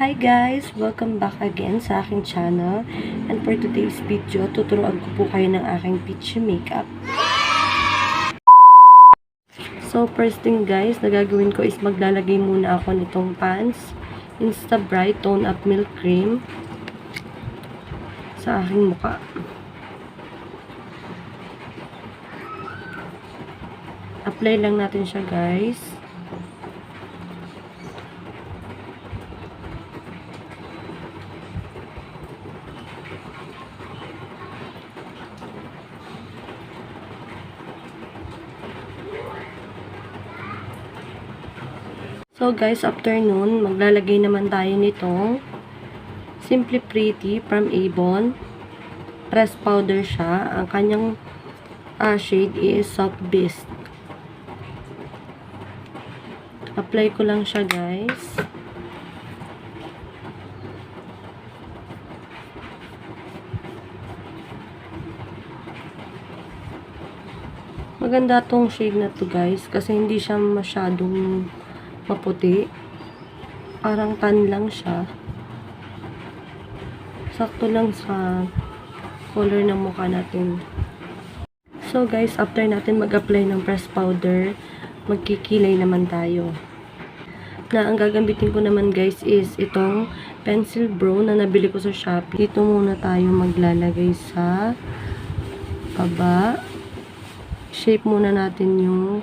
Hi guys! Welcome back again sa aking channel. And for today's video, tuturuan ko po kayo ng aking Peachy Makeup. So first thing guys, na gagawin ko is maglalagay muna ako nitong Pond's Insta Bright Tone Up Milk Cream sa aking mukha. Apply lang natin siya guys. So guys, after nun, maglalagay naman tayo nitong Simply Pretty from Avon. Press powder siya. Ang kanyang shade is Soft Beast. Apply ko lang siya guys. Maganda tong shade na to guys kasi hindi siya masyadong maputi. Parang tan lang siya. Sakto lang sa color ng mukha natin. So guys, after natin mag-apply ng press powder, magkikilay naman tayo. Na ang gagamitin ko naman guys is itong pencil brow na nabili ko sa Shopee. Dito muna tayo maglalagay sa baba. Shape muna natin yung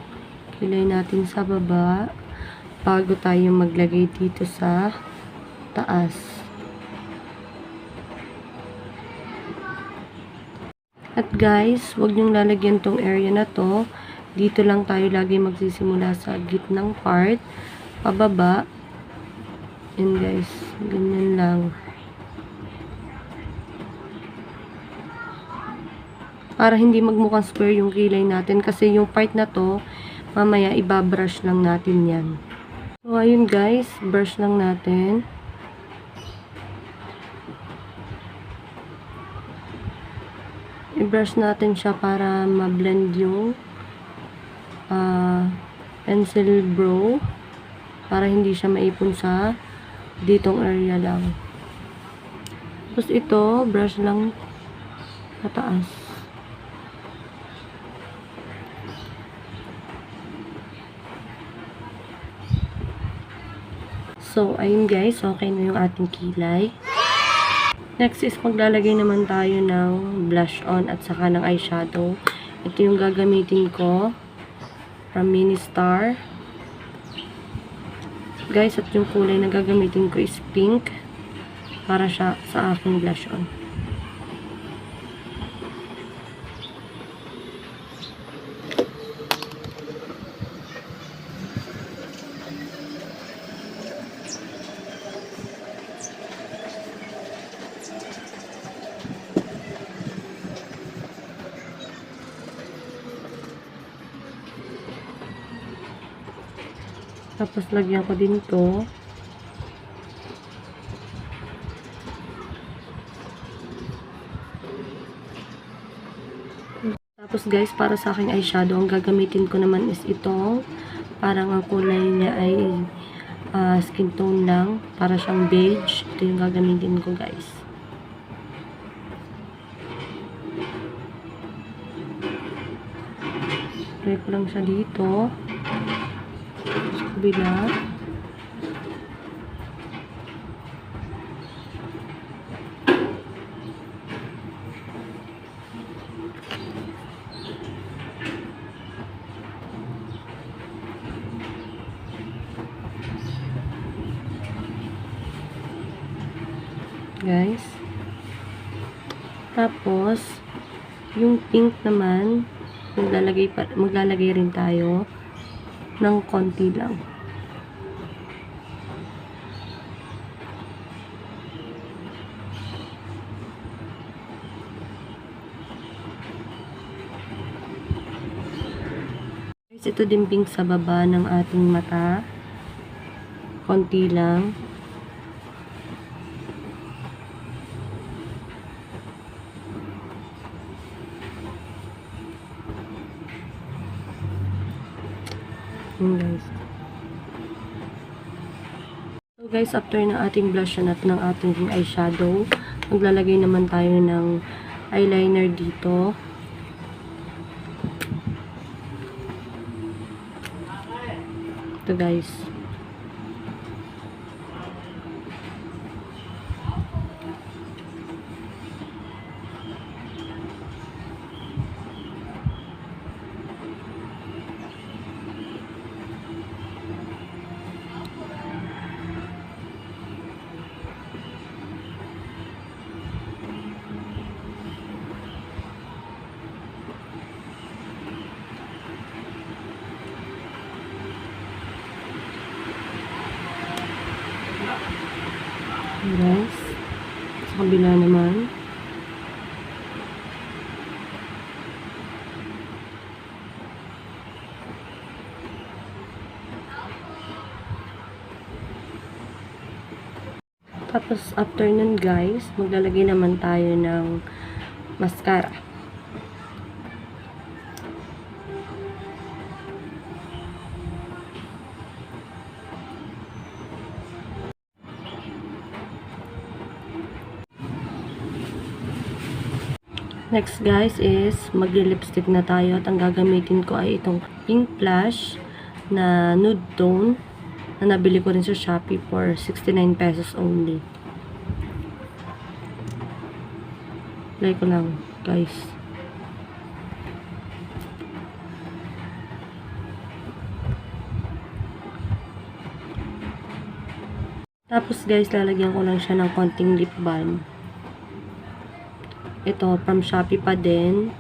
kilay natin sa baba bago tayo maglagay dito sa taas. At guys, huwag niyong lalagyan tong area na to. Dito lang tayo lagi magsisimula sa gitnang part, pababa. And guys, ganyan lang. Para hindi magmukhang square yung kilay natin kasi yung part na to, mamaya ibabrush lang natin yan. So, ayun guys, brush lang natin. I-brush natin siya para ma-blend yung pencil brow. Para hindi siya maipon sa ditong area lang. Tapos ito, brush lang pataas. So, ayun guys, okay na yung ating kilay. Next is maglalagay naman tayo ng blush on at saka ng eyeshadow. Ito yung gagamitin ko from Mini Star. Guys, at yung kulay na gagamitin ko is pink para siya sa aking blush on. Tapos lagyan ko din to. Tapos guys, para sa aking eyeshadow, ang gagamitin ko naman is itong parang ang kulay niya ay skin tone lang. Para siyang beige. Ito yung gagamitin ko guys. Try ko lang siya dito. Sa kabila. Guys. Tapos, yung pink naman, maglalagay rin tayo ng konti lang. Guys, ito din pink sa baba ng ating mata. Konti lang. Guys. So Guys, after ng ating blush at ng ating eyeshadow, maglalagay naman tayo ng eyeliner dito. Ito guys. Guys, sa kabila naman. Tapos after nun guys, maglalagay naman tayo ng mascara. Next guys is magli-lipstick na tayo at ang gagamitin ko ay itong pink blush na nude tone na nabili ko rin sa Shopee for 69 pesos only. Apply ko lang guys. Tapos guys, lalagyan ko lang siya ng konting lip balm. Ito, from Shopee pa din.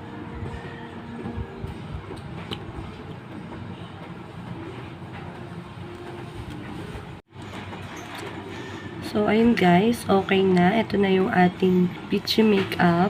So, ayun guys, okay na. Ito na yung ating Peachy Makeup.